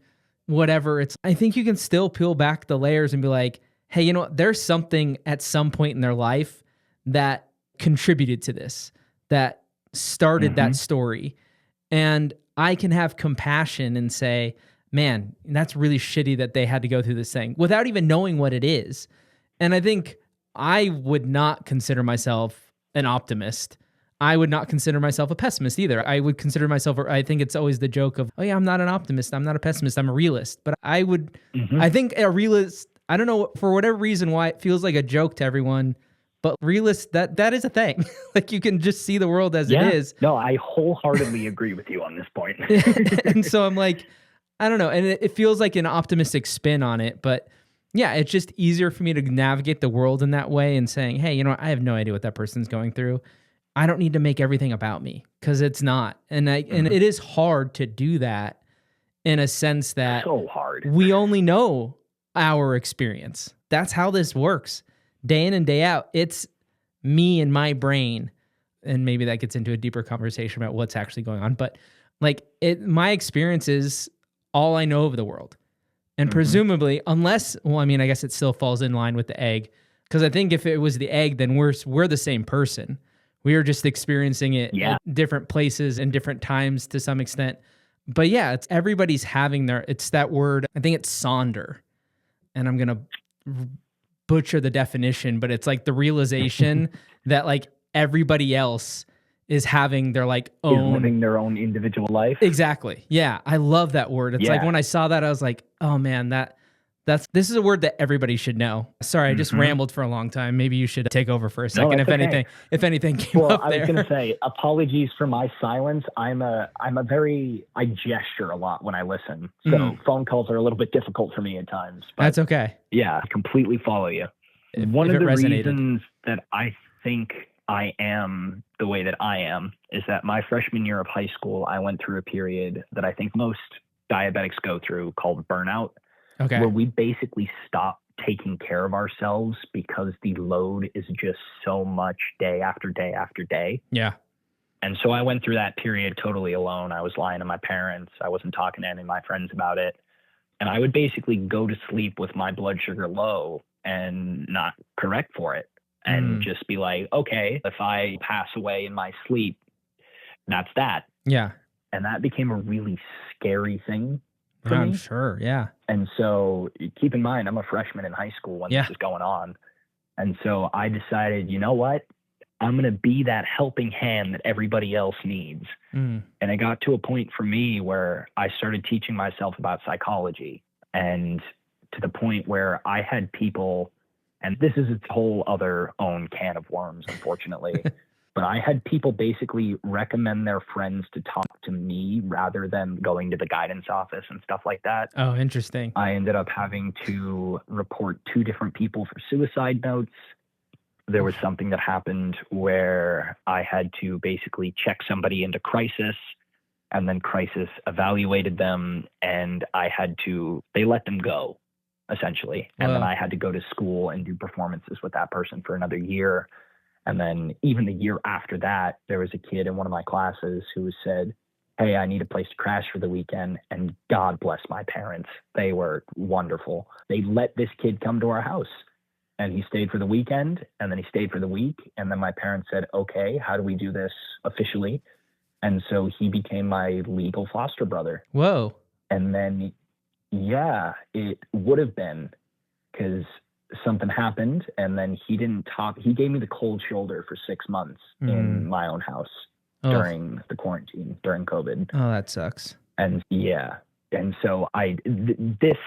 whatever, I think you can still peel back the layers and be like, hey, you know what? There's something at some point in their life that contributed to this, that started that story. And I can have compassion and say, man, that's really shitty that they had to go through this thing without even knowing what it is. And I think I would not consider myself an optimist. I would not consider myself a pessimist either. I would consider myself, I think it's always the joke of, oh yeah, I'm not an optimist. I'm not a pessimist. I'm a realist. But I think a realist, I don't know, for whatever reason why it feels like a joke to everyone, but realist, that is a thing. Like you can just see the world as it is. No, I wholeheartedly agree with you on this point. And so I'm like, I don't know. And it feels like an optimistic spin on it, but yeah, it's just easier for me to navigate the world in that way and saying, hey, you know, I have no idea what that person's going through. I don't need to make everything about me because it's not. And and it is hard to do that in a sense that so hard. We only know our experience. That's how this works. Day in and day out. It's me and my brain. And maybe that gets into a deeper conversation about what's actually going on. But like my experience is all I know of the world. And presumably, unless, well, I mean, I guess it still falls in line with the egg. Because I think if it was the egg, then we're the same person. We are just experiencing it at different places and different times to some extent. But yeah, it's everybody's having it's that word, I think it's sonder. And I'm going to butcher the definition, but it's like the realization that like everybody else is having their like own... living their own individual life. Exactly. Yeah. I love that word. It's like when I saw that, I was like, oh man, this is a word that everybody should know. Sorry, I just rambled for a long time. Maybe you should take over for a second if anything came up there. I was going to say, apologies for my silence. I gesture a lot when I listen. So phone calls are a little bit difficult for me at times. But that's okay. Yeah, I completely follow you. One of the reasons that I think I am the way that I am is that my freshman year of high school, I went through a period that I think most diabetics go through called burnout. Okay. Where we basically stop taking care of ourselves because the load is just so much day after day after day. Yeah. And so I went through that period totally alone. I was lying to my parents. I wasn't talking to any of my friends about it. And I would basically go to sleep with my blood sugar low and not correct for it. And just be like, okay, if I pass away in my sleep, that's that. Yeah. And that became a really scary thing for I'm me. sure. Yeah. And so keep in mind, I'm a freshman in high school when this is going on. And so I decided, you know what? I'm going to be that helping hand that everybody else needs. And it got to a point for me where I started teaching myself about psychology, and to the point where I had people, and this is its whole other own can of worms, unfortunately, but I had people basically recommend their friends to talk to me rather than going to the guidance office and stuff like that. Oh, interesting. I ended up having to report 2 different people for suicide notes. There was something that happened where I had to basically check somebody into crisis, and then crisis evaluated them, and they let them go, essentially. And then I had to go to school and do performances with that person for another year. And then even the year after that, there was a kid in one of my classes who said, hey, I need a place to crash for the weekend. And God bless my parents. They were wonderful. They let this kid come to our house. And he stayed for the weekend, and then he stayed for the week. And then my parents said, okay, how do we do this officially? And so he became my legal foster brother. Whoa. And then, yeah, it would have been, because something happened, and then he didn't talk. He gave me the cold shoulder for 6 months in my own house during the quarantine, during COVID. Oh, that sucks. And yeah. And so this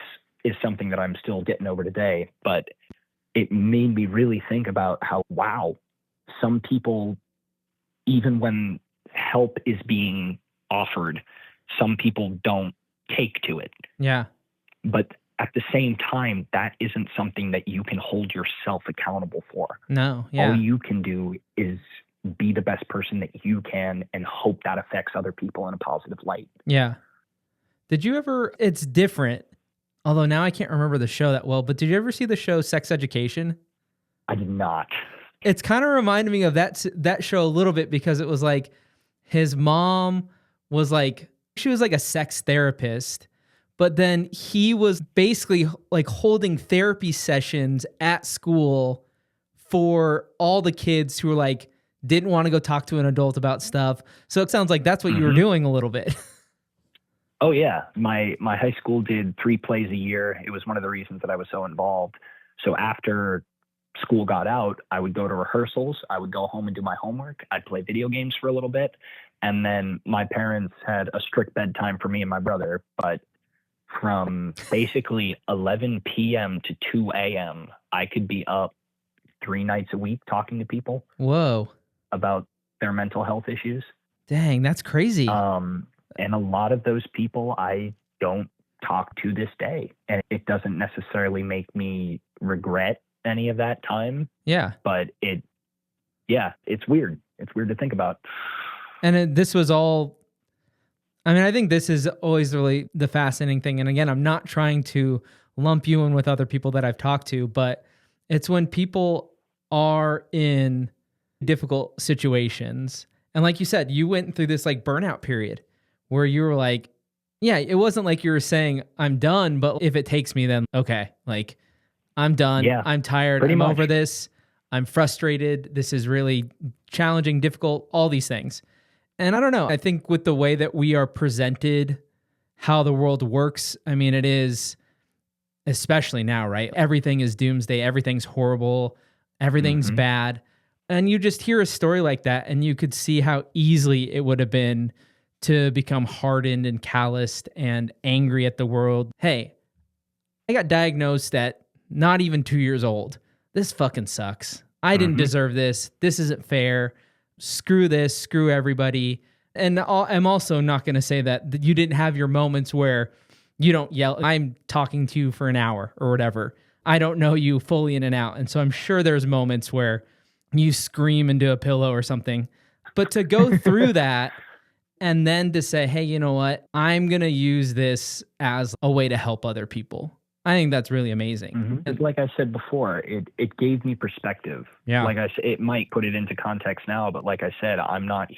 is something that I'm still getting over today, but it made me really think about how, wow, some people, even when help is being offered, some people don't take to it. Yeah. But at the same time, that isn't something that you can hold yourself accountable for. No. Yeah. All you can do is be the best person that you can and hope that affects other people in a positive light. Yeah. Did you ever, it's different, although now I can't remember the show that well, but did you ever see the show Sex Education? I did not. It's kind of reminded me of that show a little bit, because it was like his mom was like, she was like a sex therapist, but then he was basically like holding therapy sessions at school for all the kids who were like, didn't want to go talk to an adult about stuff. So it sounds like that's what you were doing a little bit. Oh yeah. My high school did 3 plays a year. It was one of the reasons that I was so involved. So after school got out, I would go to rehearsals. I would go home and do my homework. I'd play video games for a little bit. And then my parents had a strict bedtime for me and my brother, but from basically 11 p.m. to 2 a.m., I could be up 3 nights a week talking to people. Whoa. About their mental health issues. Dang, that's crazy. And a lot of those people I don't talk to this day. And it doesn't necessarily make me regret any of that time. Yeah. But it's weird. It's weird to think about. And this was all, I mean, I think this is always really the fascinating thing. And again, I'm not trying to lump you in with other people that I've talked to, but it's when people are in difficult situations. And like you said, you went through this like burnout period where you were like, yeah, it wasn't like you were saying, I'm done, but if it takes me, then okay, like I'm done. Yeah, I'm tired. I'm over this. I'm frustrated. This is really challenging, difficult, all these things. And I don't know. I think with the way that we are presented, how the world works, I mean, it is, especially now, right? Everything is doomsday. Everything's horrible. Everything's bad. And you just hear a story like that, and you could see how easily it would have been to become hardened and calloused and angry at the world. Hey, I got diagnosed at not even 2 years old. This fucking sucks. I didn't deserve this. This isn't fair. Screw this. Screw everybody. And I'm also not going to say that you didn't have your moments where you don't yell. I'm talking to you for an hour or whatever. I don't know you fully in and out. And so I'm sure there's moments where you scream into a pillow or something. But to go through that and then to say, hey, you know what? I'm going to use this as a way to help other people. I think that's really amazing. Like I said before, it gave me perspective. Yeah. Like I said, it might put it into context now, but like I said, I'm not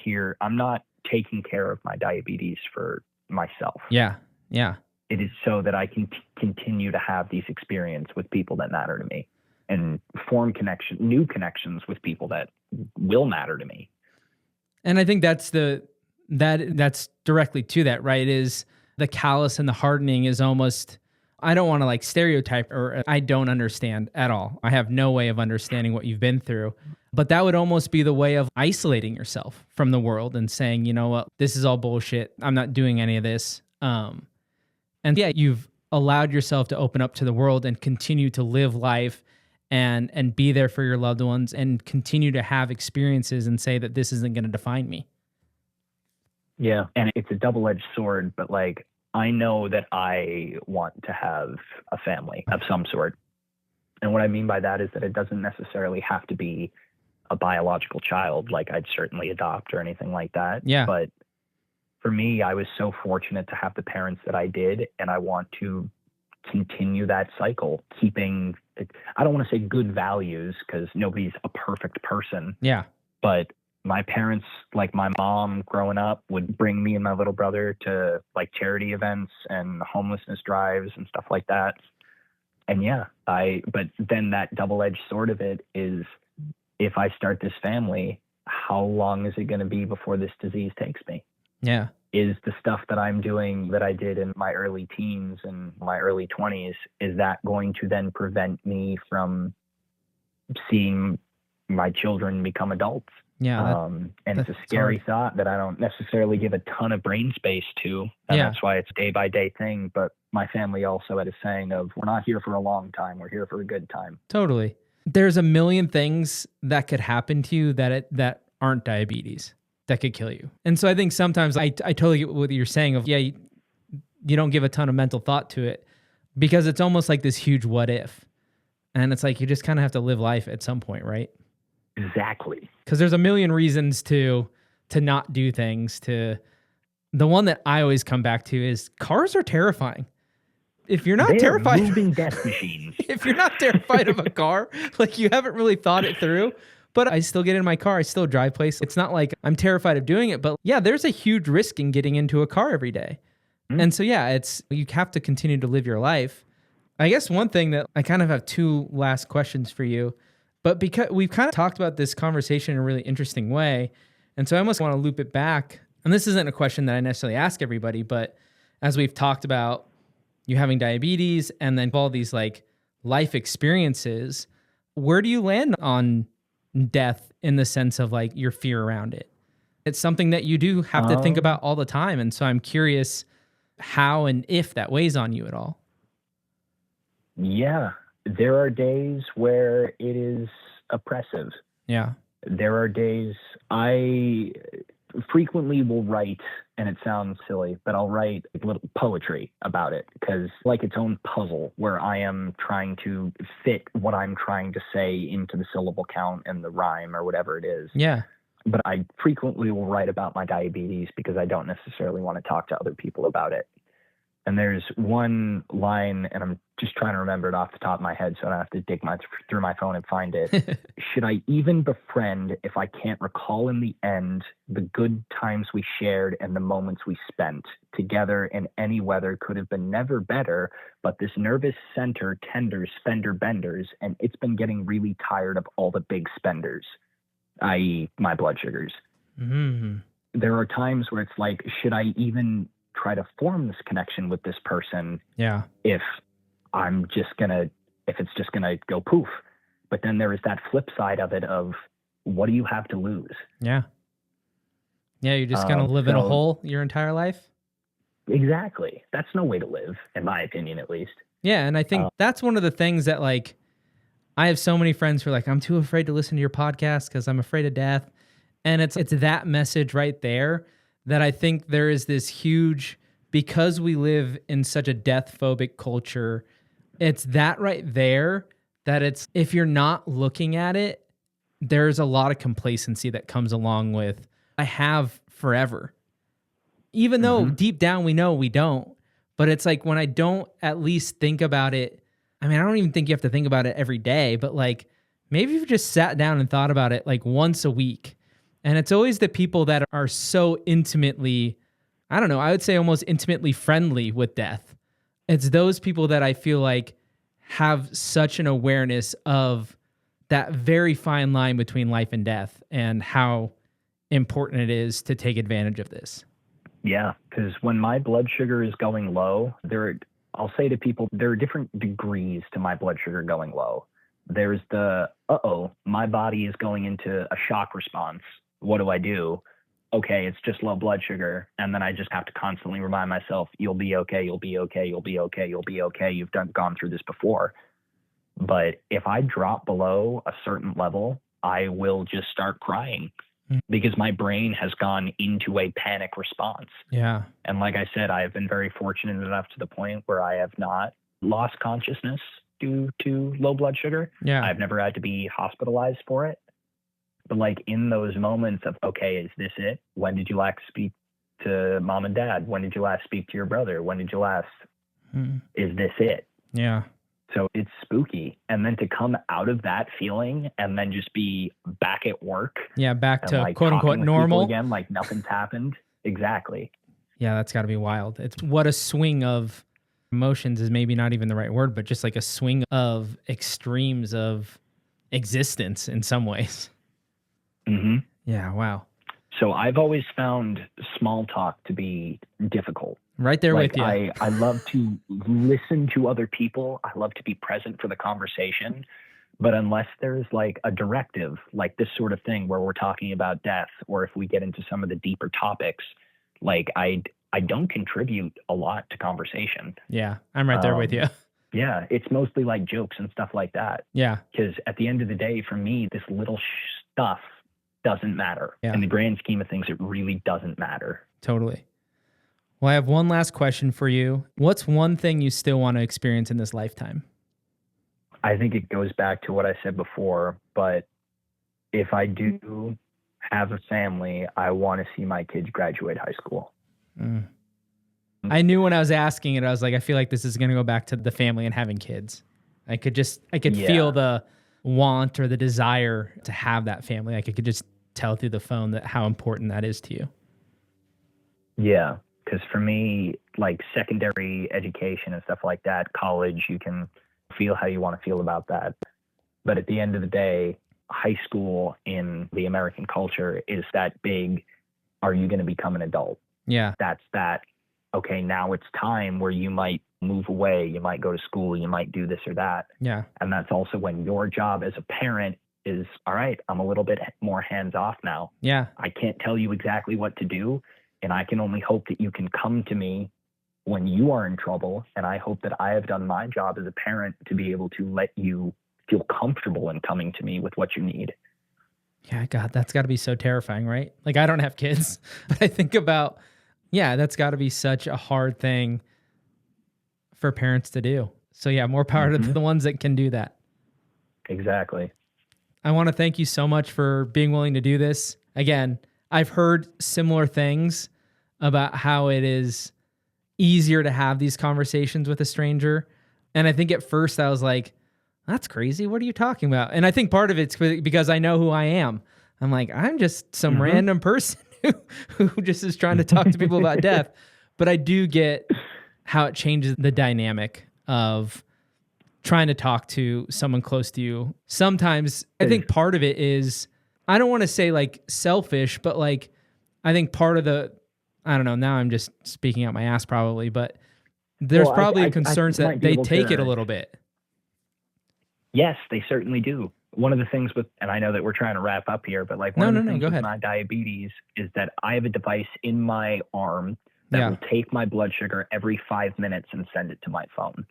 taking care of my diabetes for myself. Yeah. Yeah. It is so that I can continue to have these experiences with people that matter to me and form new connections with people that will matter to me. And I think that's directly to that, right? Is the callous and the hardening is almost, I don't want to like stereotype, or I don't understand at all. I have no way of understanding what you've been through. But that would almost be the way of isolating yourself from the world and saying, you know what, this is all bullshit. I'm not doing any of this. And yeah, you've allowed yourself to open up to the world and continue to live life and be there for your loved ones and continue to have experiences and say that this isn't going to define me. Yeah. And it's a double-edged sword, but like, I know that I want to have a family of some sort. And what I mean by that is that it doesn't necessarily have to be a biological child, like I'd certainly adopt or anything like that. Yeah. But for me, I was so fortunate to have the parents that I did, and I want to continue that cycle, keeping, I don't want to say good values because nobody's a perfect person. Yeah. But my parents, like my mom growing up, would bring me and my little brother to like charity events and homelessness drives and stuff like that. And yeah, but then that double-edged sword of it is, if I start this family, how long is it going to be before this disease takes me? Yeah. Is the stuff that I'm doing that I did in my early teens and my early 20s, is that going to then prevent me from seeing my children become adults? Yeah. And it's a scary thought that I don't necessarily give a ton of brain space to. And that's why it's a day by day thing. But my family also had a saying of, we're not here for a long time. We're here for a good time. Totally. There's a million things that could happen to you that aren't diabetes that could kill you. And so I think sometimes I totally get what you're saying of, you don't give a ton of mental thought to it because it's almost like this huge what if. And it's like, you just kind of have to live life at some point, right? Exactly. Because there's a million reasons to not do things. The one that I always come back to is cars are terrifying. If you're not terrified, moving death machines. If you're not terrified of a car, like you haven't really thought it through. But I still get in my car. I still drive places. It's not like I'm terrified of doing it, but yeah, there's a huge risk in getting into a car every day. Mm-hmm. And so yeah, you have to continue to live your life. I guess one thing that I kind of have two last questions for you, but because we've kind of talked about this conversation in a really interesting way, and so I almost want to loop it back. And this isn't a question that I necessarily ask everybody, but as we've talked about you having diabetes and then all these like life experiences, where do you land on death in the sense of like your fear around it? It's something that you do have to think about all the time. And so I'm curious how and if that weighs on you at all. Yeah, there are days where it is oppressive. Yeah. There are days I frequently will write, and it sounds silly, but I'll write a little poetry about it because like its own puzzle where I am trying to fit what I'm trying to say into the syllable count and the rhyme or whatever it is. Yeah. But I frequently will write about my diabetes because I don't necessarily want to talk to other people about it. And there's one line, and I'm just trying to remember it off the top of my head so I don't have to dig through my phone and find it. Should I even befriend if I can't recall in the end the good times we shared and the moments we spent together in any weather could have been never better, but this nervous center tenders fender benders, and it's been getting really tired of all the big spenders, i.e. my blood sugars. Mm-hmm. There are times where it's like, should I even try to form this connection with this person? Yeah. If it's just gonna go poof. But then there is that flip side of it of, what do you have to lose? Yeah. Yeah. You're just gonna live in a hole your entire life. Exactly. That's no way to live, in my opinion, at least. Yeah. And I think that's one of the things that like, I have so many friends who are like, I'm too afraid to listen to your podcast because I'm afraid of death. And it's that message right there that I think there is this huge, because we live in such a death-phobic culture, it's that right there that it's, if you're not looking at it, there's a lot of complacency that comes along with, I have forever. Even though deep down we know we don't, but it's like when I don't at least think about it, I mean, I don't even think you have to think about it every day, but like maybe if you just sat down and thought about it like once a week. And it's always the people that are so intimately, I don't know, I would say almost intimately friendly with death. It's those people that I feel like have such an awareness of that very fine line between life and death and how important it is to take advantage of this. Yeah, because when my blood sugar is going low, I'll say to people, there are different degrees to my blood sugar going low. There's the, my body is going into a shock response. What do I do? Okay, it's just low blood sugar. And then I just have to constantly remind myself, you'll be okay, you'll be okay, you'll be okay, you'll be okay. You've gone through this before. But if I drop below a certain level, I will just start crying because my brain has gone into a panic response. Yeah. And like I said, I've been very fortunate enough to the point where I have not lost consciousness due to low blood sugar. Yeah. I've never had to be hospitalized for it. But like in those moments of, okay, is this it? When did you last speak to mom and dad? When did you last speak to your brother? When did you last, is this it? Yeah. So it's spooky. And then to come out of that feeling and then just be back at work. Yeah, back to like quote unquote normal again, like nothing's happened. Exactly. Yeah, that's got to be wild. It's what a swing of emotions is maybe not even the right word, but just like a swing of extremes of existence in some ways. Mm-hmm. Yeah, wow. So I've always found small talk to be difficult. Right there with you. I love to listen to other people. I love to be present for the conversation. But unless there's like a directive, like this sort of thing where we're talking about death, or if we get into some of the deeper topics, like I don't contribute a lot to conversation. Yeah, I'm right there with you. Yeah, it's mostly like jokes and stuff like that. Yeah. Because at the end of the day, for me, this little stuff doesn't matter. Yeah. In the grand scheme of things, it really doesn't matter. Totally. Well, I have one last question for you. What's one thing you still want to experience in this lifetime? I think it goes back to what I said before, but if I do have a family, I want to see my kids graduate high school. I knew when I was asking it, I was like, I feel like this is going to go back to the family and having kids. I could feel the want or the desire to have that family. Like I could just tell through the phone that how important that is to you. Yeah. Because for me, like secondary education and stuff like that, college, you can feel how you want to feel about that. But at the end of the day, high school in the American culture is that big, are you going to become an adult? Yeah. That's that. Okay, now it's time where you might move away, you might go to school, you might do this or that. Yeah. And that's also when your job as a parent is, all right, I'm a little bit more hands off now. Yeah. I can't tell you exactly what to do. And I can only hope that you can come to me when you are in trouble. And I hope that I have done my job as a parent to be able to let you feel comfortable in coming to me with what you need. Yeah, God, that's got to be so terrifying, right? Like, I don't have kids, but I think about, yeah, that's got to be such a hard thing for parents to do. So, yeah, more power to the ones that can do that. Exactly. I want to thank you so much for being willing to do this. Again, I've heard similar things about how it is easier to have these conversations with a stranger. And I think at first I was like, that's crazy. What are you talking about? And I think part of it's because I know who I am. I'm like, I'm just some random person who just is trying to talk to people about death. But I do get how it changes the dynamic of trying to talk to someone close to you. Sometimes I think part of it is, I don't want to say like selfish, but like, I think part of I don't know, now I'm just speaking out my ass probably, but there's probably a concern that they take it a little bit. Yes, they certainly do. One of the things and I know that we're trying to wrap up here, but like one of the things with my diabetes is that I have a device in my arm that will take my blood sugar every 5 minutes and send it to my phone.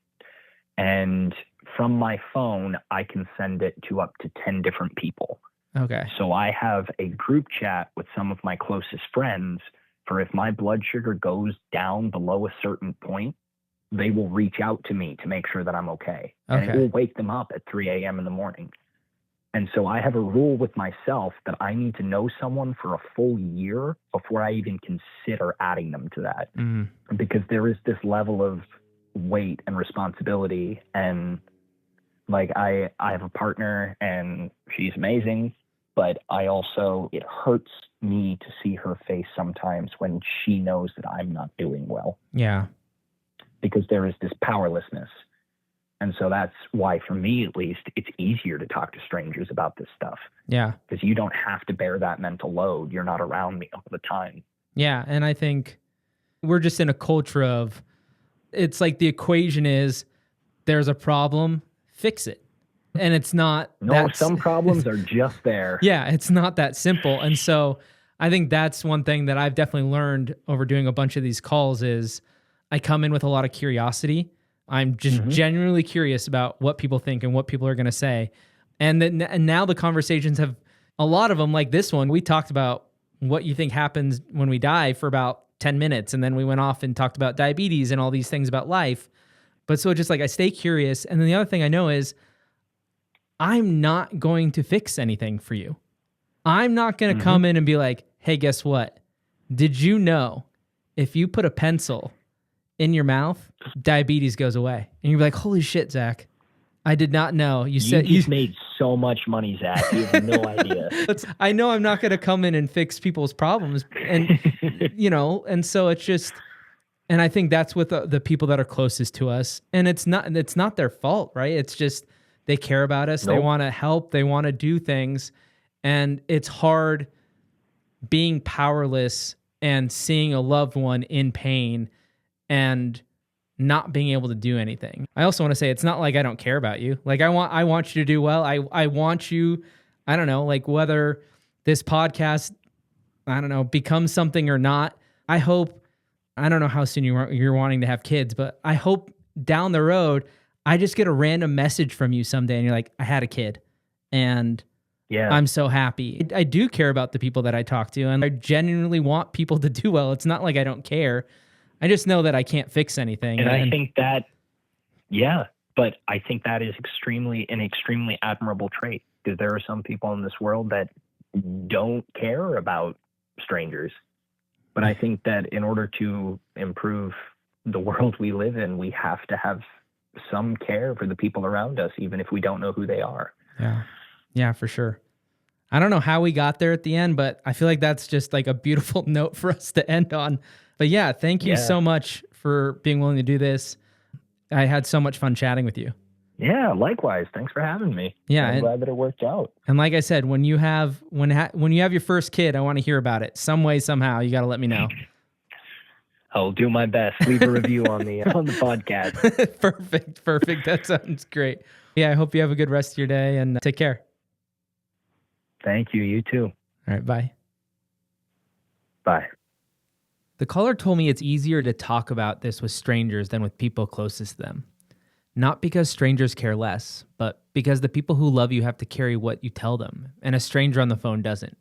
And from my phone, I can send it to up to 10 different people. Okay. So I have a group chat with some of my closest friends for if my blood sugar goes down below a certain point, they will reach out to me to make sure that I'm okay. And it will wake them up at 3 a.m. in the morning. And so I have a rule with myself that I need to know someone for a full year before I even consider adding them to that. Because there is this level of weight and responsibility. And like I have a partner and she's amazing, but it hurts me to see her face sometimes when she knows that I'm not doing well. Yeah. because there is this powerlessness. And so that's why, for me at least, it's easier to talk to strangers about this stuff. Yeah. Because you don't have to bear that mental load. You're not around me all the time. Yeah. And I think we're just in a culture of, it's like the equation is there's a problem, fix it. And it's not. No, some problems are just there. Yeah. It's not that simple. And so I think that's one thing that I've definitely learned over doing a bunch of these calls is I come in with a lot of curiosity. I'm just genuinely curious about what people think and what people are going to say. And now the conversations have, a lot of them, like this one, we talked about what you think happens when we die for about 10 minutes. And then we went off and talked about diabetes and all these things about life. But so just like I stay curious. And then the other thing I know is I'm not going to fix anything for you. I'm not going to come in and be like, hey, guess what? Did you know if you put a pencil in your mouth, diabetes goes away? And you're like, holy shit, Zach, I did not know. You said you made so much money, Zach. You have no idea. I know I'm not going to come in and fix people's problems. And, and so it's just, and I think that's with the people that are closest to us. And it's not their fault, right? It's just, they care about us. Nope. They want to help. They want to do things. And it's hard being powerless and seeing a loved one in pain and not being able to do anything. I also want to say, it's not like I don't care about you. Like I want you to do well. I want you, I don't know, like whether this podcast, I don't know, becomes something or not. I hope, I don't know how soon you're wanting to have kids, but I hope down the road, I just get a random message from you someday and you're like, I had a kid and yeah, I'm so happy. I do care about the people that I talk to and I genuinely want people to do well. It's not like I don't care. I just know that I can't fix anything. And I think that, yeah, but I think that is an extremely admirable trait, because there are some people in this world that don't care about strangers. But I think that in order to improve the world we live in, we have to have some care for the people around us, even if we don't know who they are. Yeah. Yeah, for sure. I don't know how we got there at the end, but I feel like that's just like a beautiful note for us to end on. But yeah, thank you so much for being willing to do this. I had so much fun chatting with you. Yeah, likewise. Thanks for having me. Yeah, I'm glad that it worked out. And like I said, when you have your first kid, I want to hear about it. Some way, somehow, you got to let me know. I'll do my best. Leave a review on the podcast. Perfect. That sounds great. Yeah, I hope you have a good rest of your day and take care. Thank you. You too. All right, bye. Bye. The caller told me it's easier to talk about this with strangers than with people closest to them. Not because strangers care less, but because the people who love you have to carry what you tell them, and a stranger on the phone doesn't.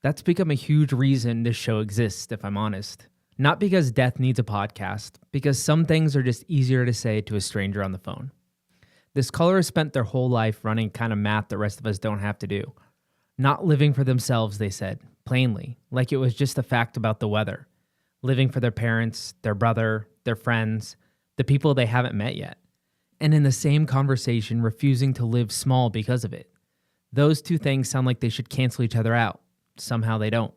That's become a huge reason this show exists, if I'm honest. Not because death needs a podcast, because some things are just easier to say to a stranger on the phone. This caller has spent their whole life running kind of math the rest of us don't have to do. Not living for themselves, they said, plainly, like it was just a fact about the weather. Living for their parents, their brother, their friends, the people they haven't met yet. And in the same conversation, refusing to live small because of it. Those two things sound like they should cancel each other out. Somehow they don't.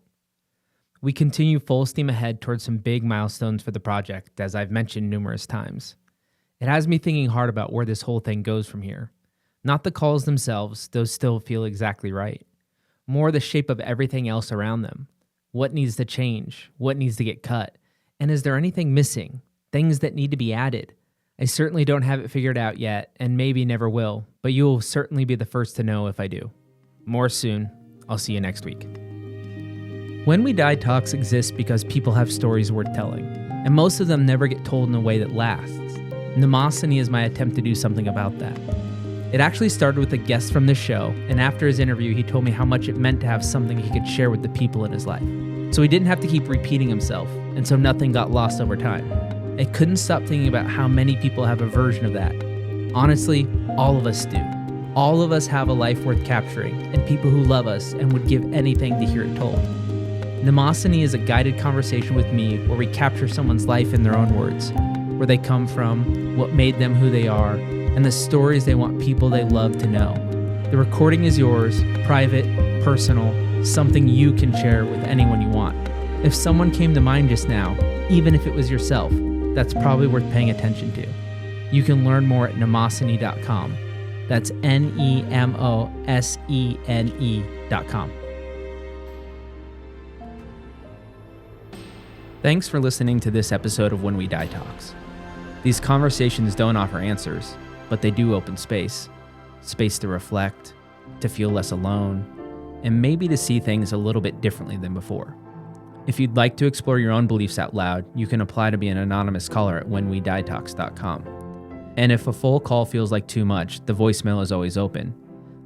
We continue full steam ahead towards some big milestones for the project, as I've mentioned numerous times. It has me thinking hard about where this whole thing goes from here. Not the calls themselves, those still feel exactly right. More the shape of everything else around them. What needs to change? What needs to get cut? And is there anything missing? Things that need to be added? I certainly don't have it figured out yet, and maybe never will, but you will certainly be the first to know if I do. More soon. I'll see you next week. When We Die talks exist because people have stories worth telling, and most of them never get told in a way that lasts. Mnemosiny is my attempt to do something about that. It actually started with a guest from this show, and after his interview, he told me how much it meant to have something he could share with the people in his life. So he didn't have to keep repeating himself, and so nothing got lost over time. I couldn't stop thinking about how many people have a version of that. Honestly, all of us do. All of us have a life worth capturing, and people who love us and would give anything to hear it told. Mnemosiny is a guided conversation with me where we capture someone's life in their own words, where they come from, what made them who they are, and the stories they want people they love to know. The recording is yours, private, personal, something you can share with anyone you want. If someone came to mind just now, even if it was yourself, that's probably worth paying attention to. You can learn more at nemosine.com. That's NEMOSENE.com. Thanks for listening to this episode of When We Die Talks. These conversations don't offer answers, but they do open space. Space to reflect, to feel less alone, and maybe to see things a little bit differently than before. If you'd like to explore your own beliefs out loud, you can apply to be an anonymous caller at whenwedietalks.com. And if a full call feels like too much, the voicemail is always open.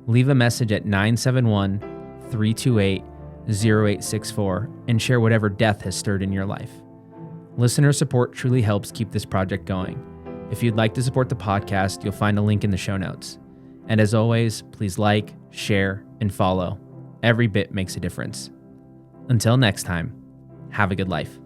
Leave a message at 971-328-0864 and share whatever death has stirred in your life. Listener support truly helps keep this project going. If you'd like to support the podcast, you'll find a link in the show notes. And as always, please like, share, and follow. Every bit makes a difference. Until next time, have a good life.